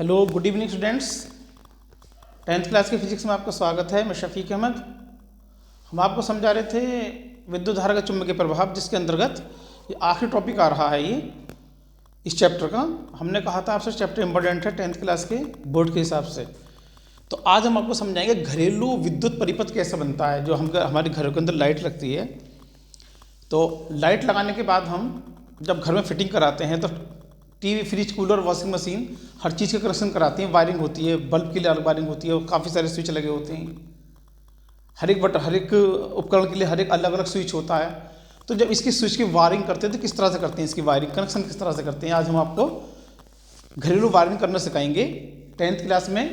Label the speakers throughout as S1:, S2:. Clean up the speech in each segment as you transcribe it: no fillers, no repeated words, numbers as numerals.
S1: Hello, good evening students. 10th class की physics में आपका स्वागत है। मैं शफीक अहमद। हम आपको समझा रहे थे विद्युत धारा का चुंबकीय प्रभाव, जिसके अंतर्गत ये आखिरी टॉपिक आ रहा है। ये इस चैप्टर का हमने कहा था आपसे चैप्टर इम्पोर्टेंट है 10th क्लास के बोर्ड के हिसाब से। तो आज हम आपको समझाएंगे घरेलू विद्युत परिपथ कैसे बनता है। जो हम हमारे घरों के अंदर लाइट लगती है, तो लाइट लगाने के बाद हम जब घर में फिटिंग कराते हैं तो TV, fridge, cooler, washing machine हर चीज़ का कनेक्शन कराते हैं। वायरिंग होती है, बल्ब के लिए अलग वायरिंग होती है और काफ़ी सारे स्विच लगे होते हैं। हर एक उपकरण के लिए हर एक अलग अलग स्विच होता है। तो जब इसकी स्विच की वायरिंग करते हैं तो किस तरह से करते हैं, इसकी वायरिंग कनेक्शन किस तरह से करते हैं, आज हम आपको घरेलू वायरिंग करना सिखाएंगे। 10th क्लास में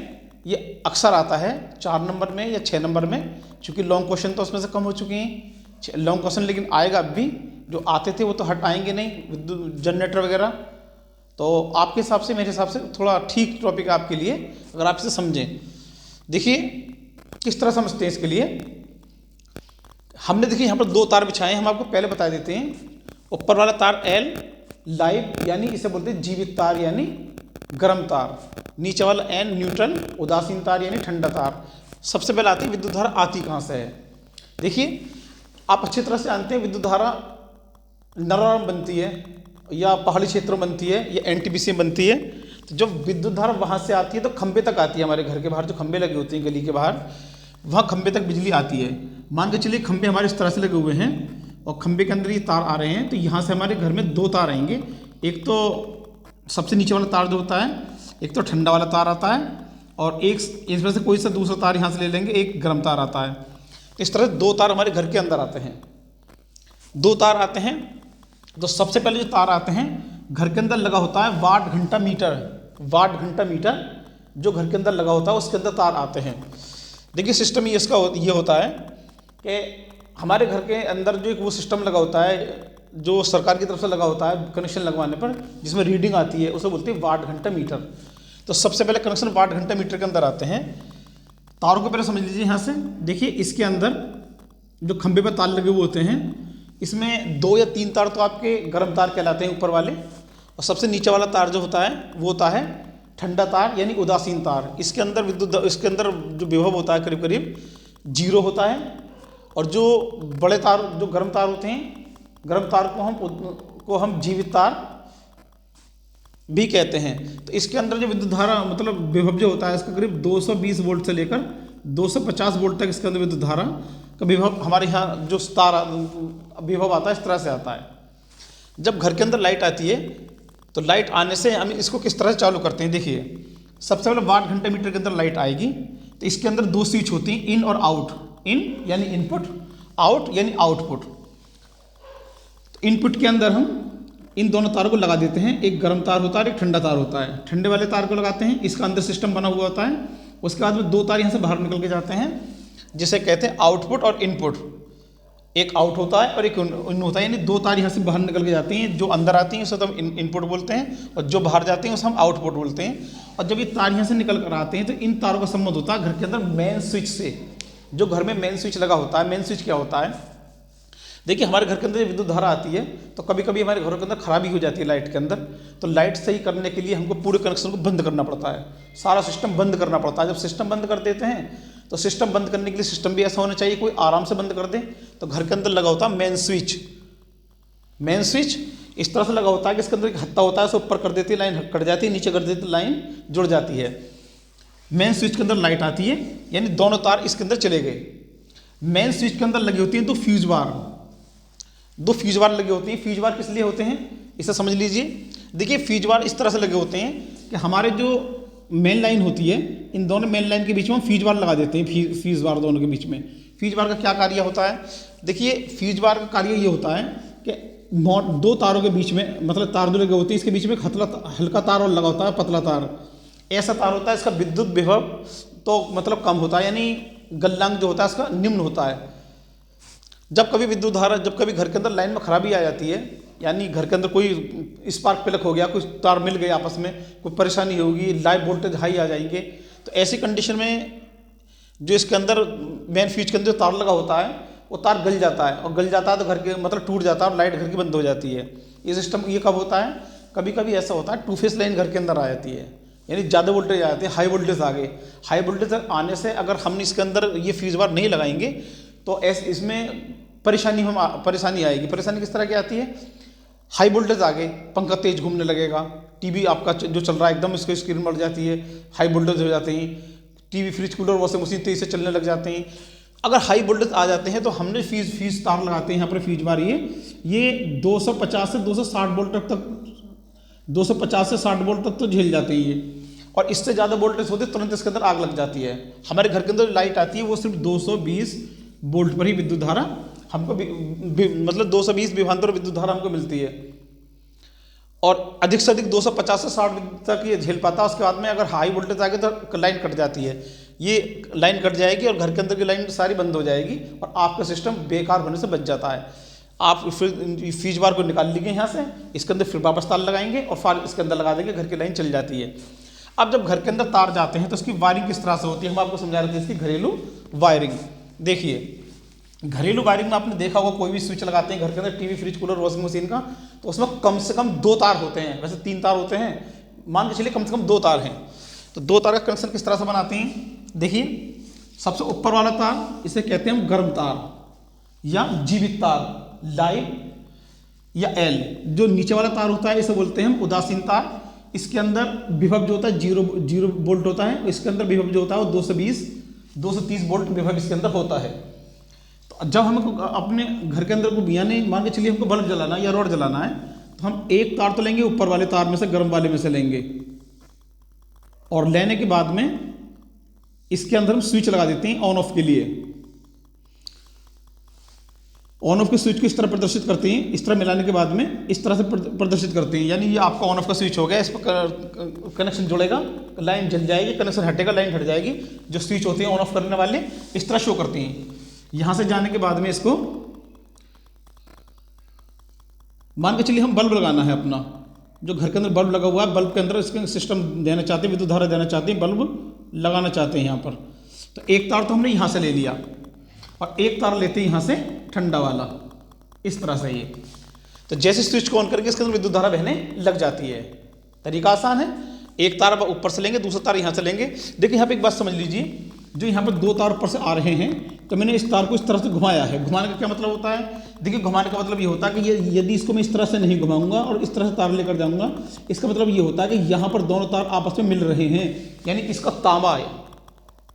S1: ये अक्सर आता है 4 नंबर में या 6 नंबर में, क्योंकि लॉन्ग क्वेश्चन तो उसमें से कम हो चुके हैं। लॉन्ग क्वेश्चन लेकिन आएगा अब भी, जो आते थे वो तो हट आएंगे नहीं, विद्युत जनरेटर वगैरह। तो आपके हिसाब से, मेरे हिसाब से थोड़ा ठीक टॉपिक है आपके लिए, अगर आप इसे समझें। देखिए किस तरह समझते हैं इसके लिए। हमने देखिए यहाँ पर 2 तार बिछाए हैं, हम आपको पहले बता देते हैं। ऊपर वाला तार L लाइव, यानी इसे बोलते हैं जीवित तार यानी गर्म तार। नीचे वाला N न्यूट्रल उदासीन तार यानी ठंडा तार। सबसे पहले आती है विद्युत धारा आती कहाँ से है। देखिए आप अच्छी तरह से जानते हैं विद्युत धारा नरम बनती है या पहाड़ी क्षेत्रों में बनती है या एनटीपीसी में बनती है। तो जब विद्युत धारा वहाँ से आती है तो खंबे तक आती है। हमारे घर के बाहर जो खंबे लगे होते हैं गली के बाहर, वहाँ खंबे तक बिजली आती है। मान के चलिए खंबे हमारे इस तरह से लगे हुए हैं और खंबे के अंदर ये तार आ रहे हैं, तो यहाँ से हमारे घर में 2 तार आएंगे। एक तो सबसे नीचे वाला तार जो होता है, एक तो ठंडा वाला तार आता है, और एक इसमें से कोई सा दूसरा तार यहाँ से ले लेंगे, एक गर्म तार आता है। इस तरह से 2 तार हमारे घर के अंदर आते हैं। 2 तार आते हैं। तो सबसे पहले जो तार आते हैं, घर के अंदर लगा होता है वाट घंटा मीटर। वाट घंटा मीटर जो घर के अंदर लगा होता है उसके अंदर तार आते हैं। देखिए सिस्टम ये होता है कि हमारे घर के अंदर जो एक वो सिस्टम लगा होता है, जो सरकार की तरफ से लगा होता है कनेक्शन लगवाने पर, जिसमें रीडिंग आती है, उसे बोलते हैं वाट घंटा मीटर। तो सबसे पहले कनेक्शन वाट घंटा मीटर के अंदर आते हैं। तारों को पहले समझ लीजिए। यहाँ से देखिए इसके अंदर जो खंभे पर तार लगे हुए होते हैं, इसमें 2 या 3 तार तो आपके गर्म तार कहलाते हैं ऊपर वाले, और सबसे नीचे वाला तार जो होता है वो होता है ठंडा तार यानी उदासीन तार। इसके अंदर इसके अंदर जो विभव होता है करीब करीब 0 होता है। और जो बड़े तार जो गर्म तार होते हैं, गर्म तार को हम जीवित तार भी कहते हैं। तो इसके अंदर जो विद्युत धारा मतलब विभव जो होता है, इसका करीब 220 वोल्ट से लेकर 250 वोल्ट तक इसके अंदर विद्युत धारा का विभव हमारे यहाँ जो तार विभव आता है इस तरह से आता है। जब घर के अंदर लाइट आती है तो लाइट आने से हम इसको किस तरह से चालू करते हैं। देखिए सबसे पहले वाट घंटे मीटर के अंदर लाइट आएगी, तो इसके अंदर 2 स्विच होती हैं, इन और आउट। इन यानी इनपुट, आउट यानी आउटपुट। तो इनपुट के अंदर हम इन दोनों तारों को लगा देते हैं। एक गर्म तार होता है और एक ठंडा तार होता है। ठंडे वाले तार को लगाते हैं, इसका अंदर सिस्टम बना हुआ होता है। उसके बाद में 2 तार यहाँ से बाहर निकल के जाते हैं, जिसे कहते हैं आउटपुट और इनपुट। एक आउट होता है और एक इन होता है, यानी 2 तार यहाँ से बाहर निकल के जाती हैं। जो अंदर आती हैं उसे तो हम इनपुट बोलते हैं, और जो बाहर जाते हैं उसे हम आउटपुट बोलते हैं। और जब ये तार यहाँ से निकल कर आते हैं तो इन तारों का संबंध होता है घर के अंदर मेन स्विच से। जो घर में मेन स्विच लगा होता है, मेन स्विच क्या होता है, देखिए हमारे घर के अंदर विद्युत धारा आती है तो कभी कभी हमारे घरों के अंदर खराबी हो जाती है लाइट के अंदर। तो लाइट सही करने के लिए हमको पूरे कनेक्शन को बंद करना पड़ता है, सारा सिस्टम बंद करना पड़ता है। जब सिस्टम बंद कर देते हैं तो सिस्टम बंद करने के लिए सिस्टम भी ऐसा होना चाहिए कोई आराम से बंद कर दे। तो घर के अंदर लगा होता है मेन स्विच। मेन स्विच इस तरह से लगा होता है कि इसके अंदर एक हत्ता होता है, उसे ऊपर कर देती है, लाइन कट जाती है, नीचे कर देती है, लाइन जुड़ जाती है। मेन स्विच के अंदर लाइट आती है, यानी दोनों तार इसके अंदर चले गए। मेन स्विच के अंदर लगी होती है 2 फ्यूज बार। 2 फ्यूज बार लगे होती हैं। फ्यूज बार किस लिए होते हैं इसे समझ लीजिए। देखिए फ्यूज बार इस तरह से लगे होते हैं कि हमारे जो मेन लाइन होती है, इन दोनों मेन लाइन के बीच में हम फ्यूज बार लगा देते हैं। फ्यूज बार दोनों के बीच में। फ्यूज बार का क्या कार्य होता है, देखिए फ्यूज बार का कार्य ये होता है कि 2 तारों के बीच में, मतलब तार जो लगे होते हैं इसके बीच में एक हल्का तार और लगा होता है, पतला तार। ऐसा तार होता है, इसका विद्युत विभव तो मतलब कम होता है, यानी गलनांक जो होता है इसका निम्न होता है। जब कभी विद्युत धारा, जब कभी घर के अंदर लाइन में खराबी आ जाती है, यानी घर के अंदर कोई स्पार्क प्लग हो गया, कुछ तार मिल गए आपस में, कोई परेशानी होगी, लाइव वोल्टेज हाई आ जाएंगे, तो ऐसी कंडीशन में जो इसके अंदर मेन फ्यूज के अंदर तार लगा होता है वो तार गल जाता है, और गल जाता है तो घर के मतलब टूट जाता है और लाइट घर की बंद हो जाती है। ये सिस्टम ये कब होता है, कभी कभी ऐसा होता है 2 फेस लाइन घर के अंदर आ जाती है, यानी ज़्यादा वोल्टेज आ जाते हैं, हाई वोल्टेज आ गए। हाई वोल्टेज आने से अगर हम इसके अंदर ये फ्यूज बार नहीं लगाएंगे तो इसमें परेशानी आएगी। परेशानी किस तरह की आती है, हाई वोल्टेज आ गए, पंखा तेज घूमने लगेगा, टीवी आपका जो चल रहा है एकदम इसको स्क्रीन बढ़ जाती है, हाई वोल्टेज हो जाते हैं, TV, fridge, cooler, washing machine तेज से चलने लग जाते हैं। अगर हाई वोल्टेज आ जाते हैं तो हमने फ्यूज तार लगाते हैं यहाँ पर, फ्यूज बार ये 250 से 260 वोल्ट तक 250 से 60 वोल्ट तक तो झेल जाते हैं ये, और इससे ज़्यादा वोल्टेज होते तुरंत इसके अंदर आग लग जाती है। हमारे घर के अंदर लाइट आती है वो सिर्फ 220 वोल्ट पर ही विद्युत धारा हमको मतलब 220 विभवांतर विद्युत धारा हमको मिलती है, और अधिक से अधिक 250 से 60 तक ये झेल पाता है। उसके बाद में अगर हाई वोल्टेज आ गई तो लाइन कट जाती है, ये लाइन कट जाएगी और घर के अंदर की लाइन सारी बंद हो जाएगी और आपका सिस्टम बेकार होने से बच जाता है। आप फिर फ्यूज बार को निकाल लीजिए यहाँ से, इसके अंदर फिर वापस तार लगाएंगे और फिर इसके अंदर लगा देंगे, घर की लाइन चल जाती है। अब जब घर के अंदर तार जाते हैं तो इसकी वायरिंग किस तरह से होती है, हम आपको समझा रहे थे इसकी घरेलू वायरिंग। देखिए घरेलू वायरिंग में आपने देखा होगा कोई भी स्विच लगाते हैं घर के अंदर, TV, fridge, cooler, washing machine का, तो उसमें कम से कम 2 तार होते हैं, वैसे 3 तार होते हैं, मान के चलिए कम से कम 2 तार हैं। तो 2 तार का कनेक्शन किस तरह से बनाते हैं, देखिए सबसे ऊपर वाला तार इसे कहते हैं हम गर्म तार या जीवित तार, लाइव या एल। जो नीचे वाला तार होता है इसे बोलते हैं हम उदासीन तार। इसके अंदर विभव जो होता है 0 वोल्ट होता है, इसके अंदर विभव जो होता है वो 230 वोल्ट विभव इसके अंदर होता है। तो जब हमको अपने घर के अंदर को यानी मान के चलिए हमको बल्ब जलाना है या रॉड जलाना है, तो हम एक तार तो लेंगे ऊपर वाले तार में से, गर्म वाले में से लेंगे, और लेने के बाद में इसके अंदर हम स्विच लगा देते हैं ऑन ऑफ के लिए। ऑन ऑफ के स्विच को इस तरह प्रदर्शित करते हैं, इस तरह मिलाने के बाद में इस तरह से प्रदर्शित करते हैं, यानी ये आपका ऑन ऑफ का स्विच हो गया, इस पर कनेक्शन जुड़ेगा, लाइन जल जाएगी, कनेक्शन हटेगा, लाइन हट जाएगी। जो स्विच होते हैं ऑन ऑफ करने वाले इस तरह शो करते हैं। यहां से जाने के बाद में इसको मान के चलिए हम बल्ब लगाना है अपना, जो घर के अंदर बल्ब लगा हुआ है, बल्ब के अंदर इसके सिस्टम देना चाहते हैं, विद्युत धारा देना चाहते हैं, बल्ब लगाना चाहते हैं यहाँ पर। तो एक तार तो हमने यहाँ से ले लिया और एक तार लेते हैं यहाँ से ठंडा वाला, इस तरह से ये। तो जैसे स्विच को ऑन करके इसके अंदर विद्युत धारा बहने लग जाती है। तरीका आसान है, एक तार ऊपर से लेंगे, दूसरा तार यहाँ से लेंगे। देखिए यहाँ पे एक बात समझ लीजिए, जो यहाँ पर 2 तार ऊपर से आ रहे हैं, तो मैंने इस तार को इस तरह से घुमाया है। घुमाने का क्या मतलब होता है, देखिए घुमाने का मतलब ये होता है कि ये यदि इसको मैं इस तरह से नहीं घुमाऊंगा और इस तरह से तार लेकर जाऊंगा, इसका मतलब ये होता है कि यहाँ पर दोनों तार आपस में मिल रहे हैं, यानी इसका तांबा है,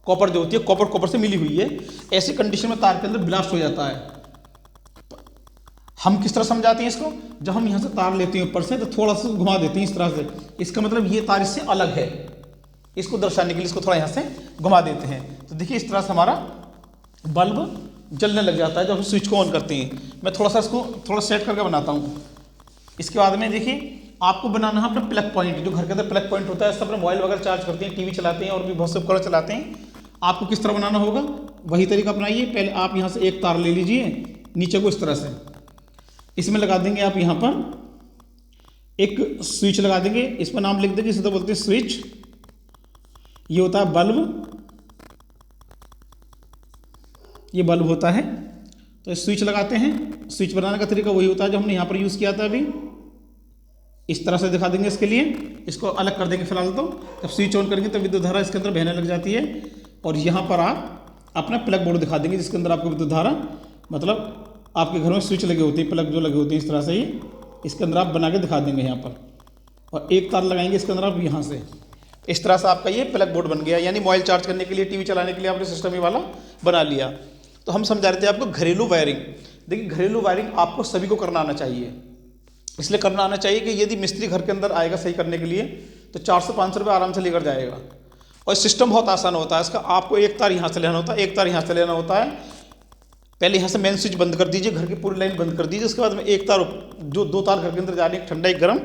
S1: कॉपर जो होती है कॉपर से मिली हुई है। ऐसी कंडीशन में तार के अंदर ब्लास्ट हो जाता है। हम किस तरह समझाते हैं इसको, जब हम यहाँ से तार लेते हैं ऊपर से तो थोड़ा सा घुमा देते हैं इस तरह से, इसका मतलब ये तार इससे अलग है, इसको दर्शाने के लिए इसको थोड़ा यहाँ से घुमा देते हैं। तो देखिए इस तरह से हमारा बल्ब जलने लग जाता है जब हम स्विच को ऑन करते हैं। मैं थोड़ा सा इसको थोड़ा सेट करके बनाता हूँ। इसके बाद में देखिए आपको बनाना है अपना प्लग पॉइंट, जो घर के अंदर प्लग पॉइंट होता है, सब अपना मोबाइल वगैरह चार्ज करते हैं, टीवी चलाते हैं और भी बहुत से उपकरण चलाते हैं। आपको किस तरह बनाना होगा, वही तरीका अपनाइए। पहले आप यहाँ से एक तार ले लीजिए, नीचे को इस तरह से, इसमें लगा देंगे आप यहाँ पर एक स्विच लगा देंगे, इस पर नाम लिख देंगे, इसे तो बोलते हैं स्विच। ये होता है बल्ब, ये बल्ब होता है। तो स्विच लगाते हैं। स्विच बनाने का तरीका वही होता है जो हमने यहाँ पर यूज़ किया था अभी। इस तरह से दिखा देंगे, इसके लिए इसको अलग कर देंगे फिलहाल। तो जब स्विच ऑन करेंगे तो विद्युत धारा इसके अंदर बहने लग जाती है, और यहाँ पर आप अपना प्लग बोर्ड दिखा देंगे जिसके अंदर आपको विद्युत धारा, मतलब आपके घर में स्विच लगे होते हैं, प्लग जो लगे होते हैं इस तरह से, ये इसके अंदर आप बना के दिखा देंगे यहाँ पर, और एक तार लगाएंगे इसके अंदर आप यहाँ से। इस तरह से आपका ये प्लग बोर्ड बन गया, यानी मोबाइल चार्ज करने के लिए, टीवी चलाने के लिए आपने सिस्टम ये वाला बना लिया। तो हम समझा रहे थे आपको घरेलू वायरिंग। देखिए घरेलू वायरिंग आपको सभी को करना आना चाहिए, इसलिए करना आना चाहिए कि यदि मिस्त्री घर के अंदर आएगा सही करने के लिए तो 400-500 रुपये आराम से लेकर जाएगा। और सिस्टम बहुत आसान होता है इसका। आपको एक तार यहाँ से लेना होता है, एक तार यहाँ से लेना होता है। पहले यहाँ से मेन स्विच बंद कर दीजिए, घर की पूरी लाइन बंद कर दीजिए। उसके बाद में एक तार, जो 2 तार घर के अंदर जा रही है, ठंडा एक गर्म,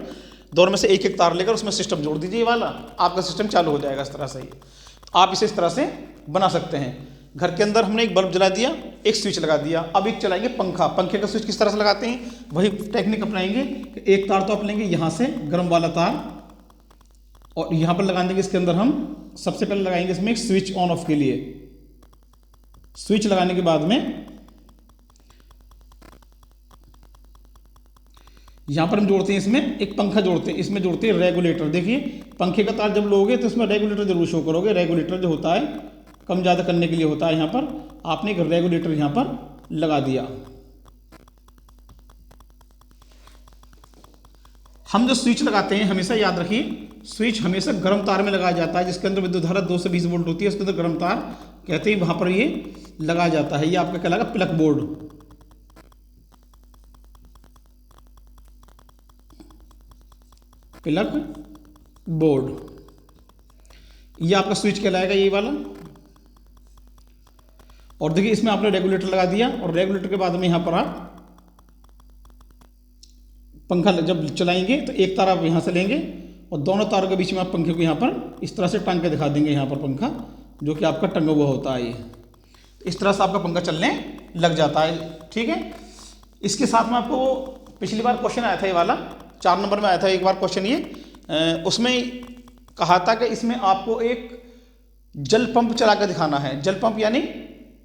S1: दोनों में से एक एक तार लेकर उसमें सिस्टम जोड़ दीजिए, ये वाला आपका सिस्टम चालू हो जाएगा इस तरह से। आप इसे इस तरह से बना सकते हैं। घर के अंदर हमने एक बल्ब जला दिया, एक स्विच लगा दिया, अब एक चलाएंगे पंखा। पंखे का स्विच किस तरह से लगाते हैं, वही टेक्निक अपनाएंगे। एक तार तो आप लेंगे यहाँ से गर्म वाला तार, और यहाँ पर लगा देंगे इसके अंदर हम सबसे पहले लगाएंगे इसमें एक स्विच ऑन ऑफ के लिए। स्विच लगाने के बाद में यहाँ पर हम जोड़ते हैं, इसमें एक पंखा जोड़ते हैं, इसमें जोड़ते हैं रेगुलेटर। देखिए पंखे का तार जब लोगे तो इसमें रेगुलेटर जरूर शो करोगे। रेगुलेटर जो होता है कम ज़्यादा करने के लिए होता है। यहाँ पर आपने एक रेगुलेटर यहाँ पर लगा दिया। हम जो स्विच लगाते हैं हमेशा याद रखिए, स्विच हमेशा गर्म तार में लगाया जाता है, जिसके अंदर विद्युत धारा 2 से 20 वोल्ट होती है, उसके अंदर गर्म तार कहते हैं, वहां पर ये लगाया जाता है। ये आपका कहलाएगा प्लग बोर्ड। प्लग बोर्ड ये आपका स्विच कहलाएगा, ये वाला। और देखिए इसमें आपने रेगुलेटर लगा दिया, और रेगुलेटर के बाद में यहां पर आप पंखा जब चलाएंगे तो एक तार आप यहाँ से लेंगे और दोनों तारों के बीच में आप पंखे को यहाँ पर इस तरह से टांग के दिखा देंगे। यहाँ पर पंखा जो कि आपका टंगा हुआ होता है, ये इस तरह से आपका पंखा चलने लग जाता है। ठीक है, इसके साथ में आपको पिछली बार क्वेश्चन आया था, ये वाला 4 नंबर में आया था एक बार क्वेश्चन ये, उसमें कहा था कि इसमें आपको एक जल पंप चला कर दिखाना है। जल पंप यानी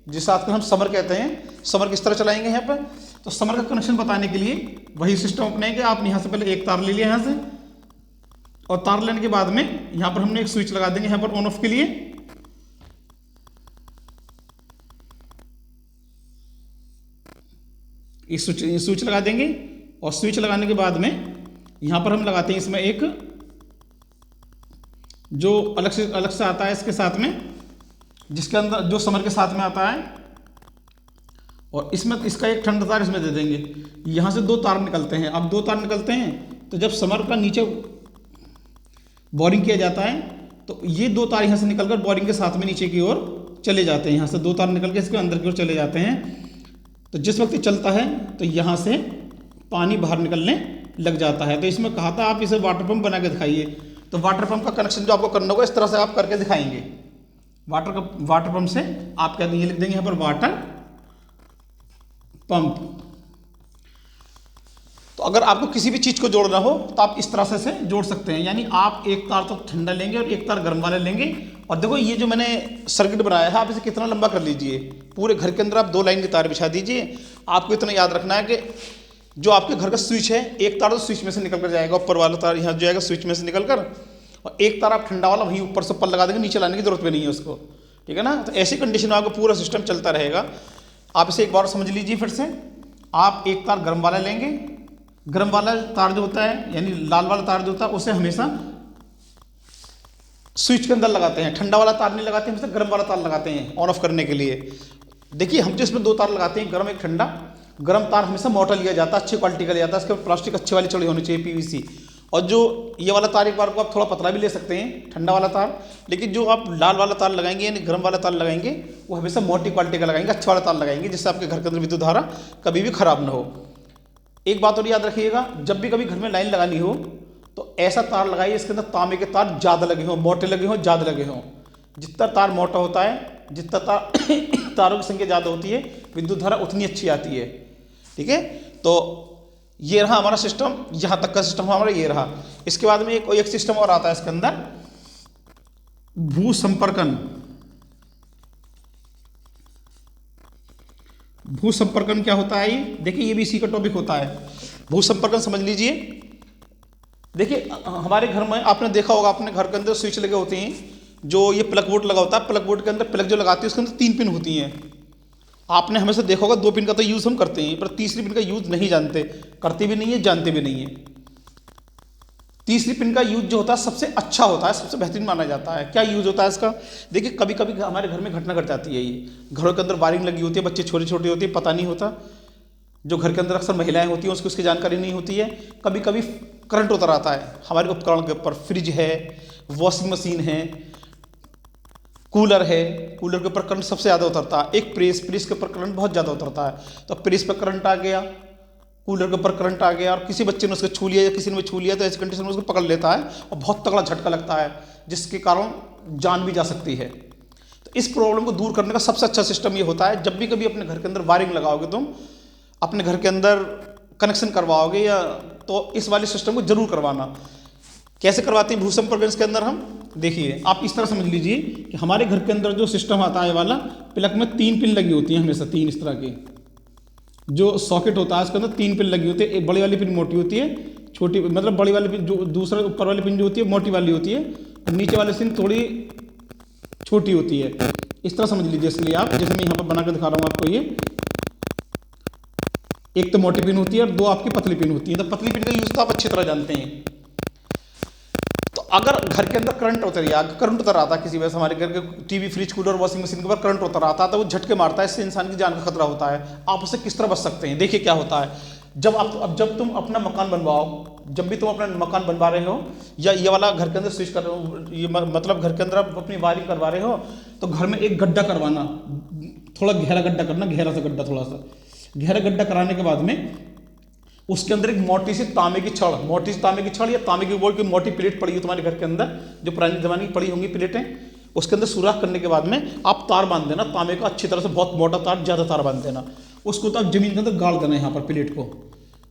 S1: जिस बात को हम समर कहते हैं, समर किस तरह चलाएंगे यहाँ पर, तो समर का कनेक्शन बताने के लिए वही सिस्टम अपनाएंगे। आप यहाँ से पहले एक तार ले लिया यहाँ से, और तार लेने के बाद में यहाँ पर हमने एक स्विच लगा देंगे यहाँ पर ऑन ऑफ के लिए। इस स्विच लगा देंगे, और स्विच लगाने के बाद में यहाँ पर हम लगाते हैं इसमें एक जो अलग से आता है इसके साथ में, जिसके अंदर जो समर के साथ में आता है, और इसमें इसका एक ठंडा तार इसमें दे देंगे। यहाँ से 2 तार निकलते हैं। अब 2 तार निकलते हैं तो जब समर का नीचे बोरिंग किया जाता है तो ये 2 तार यहाँ से निकलकर बोरिंग के साथ में नीचे की ओर चले जाते हैं। यहाँ से 2 तार निकल के इसके अंदर की ओर चले जाते हैं। तो जिस वक्त चलता है तो यहाँ से पानी बाहर निकलने लग जाता है। तो इसमें कहा था आप इसे वाटर पंप बना के दिखाइए। तो वाटर पंप का कनेक्शन जो आपको करना होगा इस तरह से आप करके दिखाएंगे। वाटर पंप से आप क्या देंगे, लिख देंगे यहाँ पर वाटर पंप। तो अगर आपको किसी भी चीज को जोड़ना हो तो आप इस तरह से जोड़ सकते हैं। यानी आप एक तार तो ठंडा लेंगे और एक तार गर्म वाला लेंगे। और देखो ये जो मैंने सर्किट बनाया है, आप इसे कितना लंबा कर लीजिए। पूरे घर के अंदर आप 2 लाइन की तार बिछा दीजिए। आपको इतना याद रखना है कि जो आपके घर का स्विच है, एक तार तो स्विच में से निकल कर जाएगा, ऊपर वाला तार यहाँ जाएगा स्विच में से निकल कर, और एक तार आप ठंडा वाला वहीं ऊपर से ऊपर लगा देंगे, नीचे लाने की जरूरत भी नहीं है उसको। ठीक है ना। तो ऐसी कंडीशन में आपका पूरा सिस्टम चलता रहेगा। आप इसे एक बार समझ लीजिए फिर से। आप एक तार गर्म वाला लेंगे, गर्म वाला तार जो होता है यानी लाल वाला तार जो होता है उसे हमेशा स्विच के अंदर लगाते हैं। ठंडा वाला तार नहीं लगाते, हमेशा गर्म वाला तार लगाते हैं ऑन ऑफ करने के लिए। देखिए हम जो इसमें 2 तार लगाते हैं, गर्म एक ठंडा। गर्म तार हमेशा मोटा लिया जाता है, अच्छी क्वालिटी का लिया जाता है, इसके प्लास्टिक अच्छी वाली चौड़ी होनी चाहिए, PVC। और जो ये वाला तार एक बार को आप थोड़ा पतला भी ले सकते हैं, ठंडा वाला तार। लेकिन जो आप लाल वाला तार लगाएंगे यानी गर्म वाला तार लगाएंगे वो हमेशा मोटी क्वालिटी का लगाएंगे, अच्छा वाला तार लगाएंगे, जिससे आपके घर के अंदर विद्युत धारा कभी भी खराब ना हो। एक बात और याद रखिएगा, जब भी कभी घर में लाइन लगानी हो तो ऐसा तार लगाइए इसके अंदर तांबे के तार ज़्यादा लगे हों, मोटे लगे हों, ज़्यादा लगे हों। जितना तार मोटा होता है, जितना तारों की संख्या ज़्यादा होती है, विद्युत धारा उतनी अच्छी आती है। ठीक है। तो ये रहा हमारा सिस्टम, यहाँ तक का सिस्टम हमारा ये रहा। इसके बाद में एक सिस्टम और आता है इसके अंदर, भू संपर्कन। भू संपर्कन क्या होता है ये देखिए, ये भी इसी का टॉपिक होता है। भू संपर्कन समझ लीजिए। देखिए हमारे घर में आपने देखा होगा, अपने घर के अंदर स्विच लगे होते हैं, जो ये प्लग बोर्ड लगा होता है। प्लग बोर्ड के अंदर प्लग जो लगाते हैं उसके अंदर 3 पिन होती हैं। आपने हमेशा देखा होगा 2 पिन का तो यूज़ हम करते हैं, पर तीसरी पिन का यूज़ नहीं जानते, करते भी नहीं है, जानते भी नहीं है। तीसरी पिन का यूज जो होता है सबसे अच्छा होता है, सबसे बेहतरीन माना जाता है। क्या यूज होता है इसका, देखिए कभी कभी हमारे घर में घटना घट जाती है। ये घरों के अंदर वायरिंग लगी होती है, बच्चे छोटे छोटे होते हैं, पता नहीं होता। जो घर के अंदर अक्सर महिलाएं होती हैं उसकी जानकारी नहीं होती है। कभी कभी करंट उतर आता है हमारे उपकरण के ऊपर। फ्रिज है, वॉशिंग मशीन है, कूलर है, कूलर के ऊपर करंट सबसे ज़्यादा उतरता है। एक प्रेस के ऊपर करंट बहुत ज़्यादा उतरता है। तो प्रेस पर करंट आ गया, कूलर के ऊपर करंट आ गया, और किसी बच्चे ने उसको छू लिया या किसी ने भी छू लिया तो ऐसी कंडीशन में उसको पकड़ लेता है और बहुत तगड़ा झटका लगता है, जिसके कारण जान भी जा सकती है। तो इस प्रॉब्लम को दूर करने का सबसे अच्छा सिस्टम ये होता है, जब भी कभी अपने घर के अंदर वायरिंग लगाओगे, तुम अपने घर के अंदर कनेक्शन करवाओगे या तो इस वाले सिस्टम को जरूर करवाना। कैसे करवाते हैं भू संपर्कन के अंदर हम, देखिए आप इस तरह समझ लीजिए कि हमारे घर के अंदर जो सिस्टम आता है वाला, प्लग में 3 पिन लगी होती हैं हमेशा, 3 इस तरह की। जो सॉकेट होता है उसके अंदर 3 पिन लगी होती है। एक बड़ी वाली पिन मोटी होती है, छोटी मतलब बड़ी वाली पिन, जो दूसरा ऊपर वाली पिन जो होती है मोटी वाली होती है, और नीचे वाली पिन थोड़ी छोटी होती है। इस तरह समझ लीजिए। इसलिए आप, जैसे मैं यहाँ पर बना कर दिखा रहा हूँ आपको, ये एक तो मोटी पिन होती है और दो आपकी पतली पिन होती है। तो पतली पिन का यूज़ तो आप अच्छी तरह जानते हैं। तो अगर घर के अंदर करंट उतर गया, करंट उतर आता है किसी वजह से, हमारे घर के TV, fridge, cooler, washing machine के ऊपर करंट उतर आता है, तो वो झटके मारता है, इससे इंसान की जान का खतरा होता है। आप उससे किस तरह बच सकते हैं? देखिए क्या होता है, जब तुम अपना मकान बनवाओ, जब भी तुम अपना मकान बनवा रहे हो, या ये वाला घर के अंदर स्विच कर रहे हो, ये मतलब घर के अंदर आप अपनी वायरिंग करवा रहे हो, तो घर में एक गड्ढा करवाना, थोड़ा गहरा गड्ढा करना, गहरा सा गड्ढा, थोड़ा सा गहरा गड्ढा कराने के बाद में उसके अंदर एक मोटी सी तांबे की छड़ या तांबे की बोल की मोटी प्लेट पड़ी हो तुम्हारे घर के अंदर, जो पुरानी जमाने की पड़ी होंगी प्लेटें, उसके अंदर सुराख करने के बाद में आप तार बांध देना तांबे का, अच्छी तरह से, बहुत मोटा तार, ज़्यादा तार बांध देना। उसको तो आप जमीन के अंदर गाड़ देना यहाँ पर प्लेट को,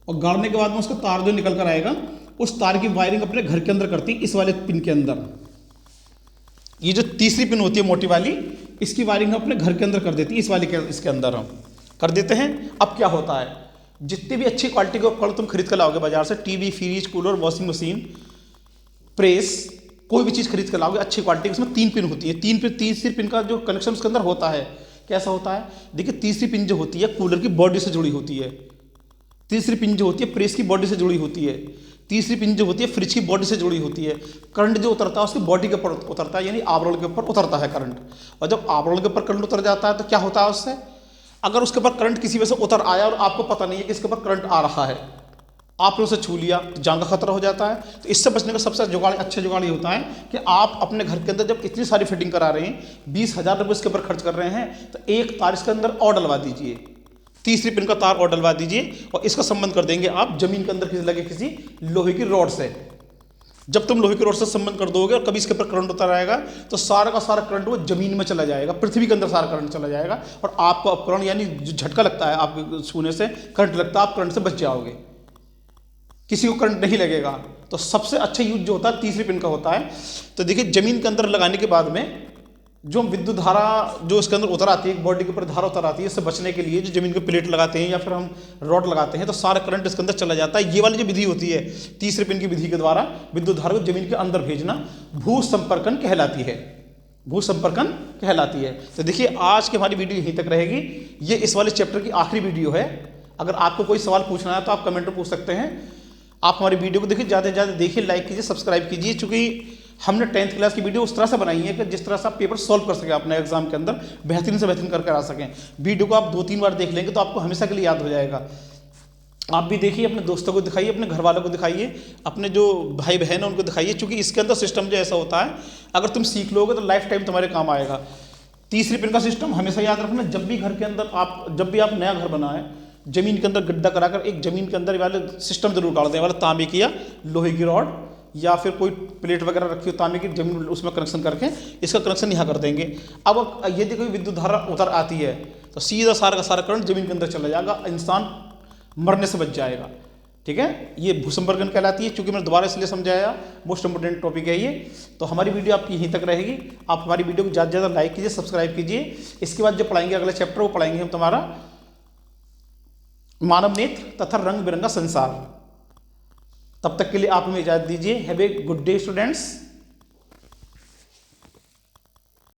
S1: और गाड़ने के बाद में उसका तार जो निकल कर आएगा, उस तार की वायरिंग अपने घर के अंदर करती इस वाले पिन के अंदर। ये जो तीसरी पिन होती है मोटी वाली, इसकी वायरिंग अपने घर के अंदर कर देती है, इस वाले के इसके अंदर हम कर देते हैं। अब क्या होता है, जितनी भी अच्छी क्वालिटी के उपकरण तुम खरीद कर लाओगे बाजार से, TV, fridge, cooler, washing machine, press, कोई भी चीज़ खरीद कर लाओगे अच्छी क्वालिटी की, उसमें 3 पिन होती है। तीसरी पिन का जो कनेक्शन उसके अंदर होता है, कैसा होता है? देखिए, तीसरी पिन जो होती है कूलर की बॉडी से जुड़ी होती है, तीसरी पिन जो होती है प्रेस की बॉडी से जुड़ी होती है, तीसरी पिन जो होती है फ्रिज की बॉडी से जुड़ी होती है। करंट जो उतरता है उसकी बॉडी के ऊपर उतरता है, यानी आवरण के ऊपर उतरता है करंट। और जब आवरण के ऊपर करंट उतर जाता है तो क्या होता है उससे, अगर उसके ऊपर करंट किसी वजह से उतर आया और आपको पता नहीं है कि इसके ऊपर करंट आ रहा है, आपने उसे छू लिया तो जान का खतरा हो जाता है। तो इससे बचने का सबसे अच्छा जुगाड़ ये होता है कि आप अपने घर के अंदर जब इतनी सारी फिटिंग करा रहे हैं, 20,000 रुपये इसके ऊपर खर्च कर रहे हैं, तो एक तार इसके अंदर और डलवा दीजिए, तीसरी पिन का तार और डलवा दीजिए, और इसका संबंध कर देंगे आप जमीन के अंदर लगे किसी लोहे की रॉड से। जब तुम लोहे की रॉड से संबंध कर दोगे और कभी इसके ऊपर करंट उतर आएगा, तो सारा का सारा करंट वो जमीन में चला जाएगा, पृथ्वी के अंदर सारा करंट चला जाएगा, और आपका उपकरण, यानी जो झटका लगता है आपके छूने से, करंट लगता है, आप करंट से बच जाओगे, किसी को करंट नहीं लगेगा। तो सबसे अच्छा यूज जो होता है तीसरी पिन का होता है। तो देखिए, जमीन के अंदर लगाने के बाद में जो विद्युत धारा जो इसके अंदर उतर आती है, एक बॉडी के ऊपर धारा उतर आती है, इससे बचने के लिए जो जमीन के प्लेट लगाते हैं या फिर हम रॉड लगाते हैं, तो सारा करंट इसके अंदर चला जाता है। ये वाली जो विधि होती है तीसरे पिन की विधि के द्वारा विद्युत धारा को जमीन के अंदर भेजना, भू संपर्कन कहलाती है, भू संपर्कन कहलाती है। तो देखिए, आज की हमारी वीडियो यहीं तक रहेगी। ये इस वाले चैप्टर की आखिरी वीडियो है। अगर आपको कोई सवाल पूछना है तो आप कमेंट में पूछ सकते हैं। आप हमारी वीडियो को देखिए, ज़्यादा से ज़्यादा देखिए, लाइक कीजिए, सब्सक्राइब कीजिए, चूँकि हमने 10th क्लास की वीडियो उस तरह से बनाई है कि जिस तरह से आप पेपर सॉल्व कर सकें अपने एग्जाम के अंदर, बेहतरीन से बेहतरीन करके आ सकें। वीडियो को आप 2-3 बार देख लेंगे तो आपको हमेशा के लिए याद हो जाएगा। आप भी देखिए, अपने दोस्तों को दिखाइए, अपने घर वालों को दिखाइए, अपने जो भाई बहन हैं उनको दिखाइए, क्योंकि इसके अंदर सिस्टम जो ऐसा होता है, अगर तुम सीख लोगे तो लाइफ टाइम तुम्हारे काम आएगा। तीसरी पिन का सिस्टम हमेशा याद रखना, जब भी घर के अंदर जब भी आप नया घर बनाएं, जमीन के अंदर गड्ढा कराकर एक जमीन के अंदर वाले सिस्टम जरूर डाल दें, वाला तांबे की या लोहे की रॉड या फिर कोई प्लेट वगैरह रखी हो तांबे की, जमीन उसमें कनेक्शन करके इसका कनेक्शन यहाँ कर देंगे। अब यदि कोई विद्युत धारा उतर आती है तो सीधा सारा का सारा करंट जमीन के अंदर चला जाएगा, इंसान मरने से बच जाएगा। ठीक है, ये भूसंपर्कन कहलाती है। चूंकि मैंने दोबारा इसलिए समझाया, मोस्ट इंपोर्टेंट टॉपिक है ये। तो हमारी वीडियो आपकी यहीं तक रहेगी। आप हमारी वीडियो को ज़्यादा से ज़्यादा लाइक कीजिए, सब्सक्राइब कीजिए। इसके बाद जो पढ़ाएंगे अगला चैप्टर, वो पढ़ाएंगे हम तुम्हारा मानव नेत्र तथा रंग बिरंगा संसार। तब तक के लिए आप हमें इजाजत दीजिए। Have a good day students.